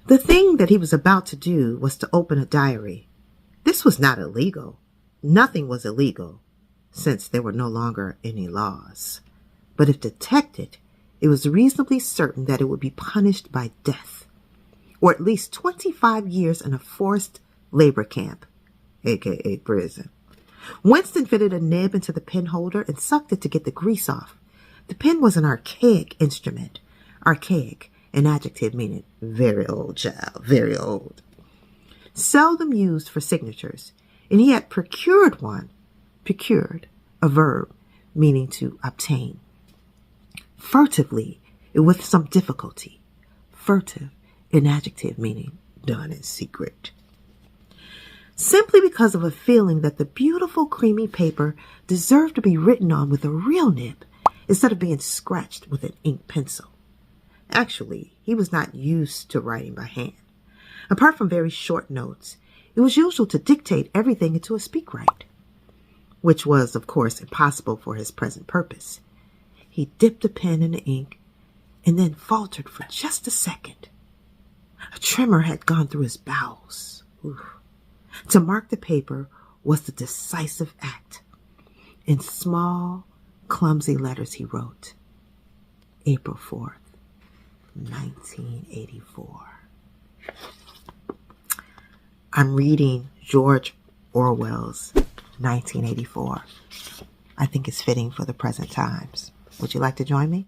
The thing that he was about to do was to open a diary. This was not illegal. Nothing was illegal, since there were no longer any laws. But if detected, it was reasonably certain that it would be punished by death, or at least 25 years in a forced labor camp, aka prison. Winston fitted a nib into the pen holder and sucked it to get the grease off. The pen was an archaic instrument. Archaic, an adjective meaning very old, child, very old. Seldom used for signatures, and he had procured one. Procured, a verb meaning to obtain. Furtively, with some difficulty. Furtive, an adjective meaning done in secret. Simply because of a feeling that the beautiful creamy paper deserved to be written on with a real nib instead of being scratched with an ink pencil. Actually, he was not used to writing by hand. Apart from very short notes, it was usual to dictate everything into a speakwrite, which was, of course, impossible for his present purpose. He dipped the pen in the ink and then faltered for just a second. A tremor had gone through his bowels. Oof. To mark the paper was the decisive act. In small, clumsy letters he wrote, April 4th, 1984. I'm reading George Orwell's 1984. I think it's fitting for the present times. Would you like to join me?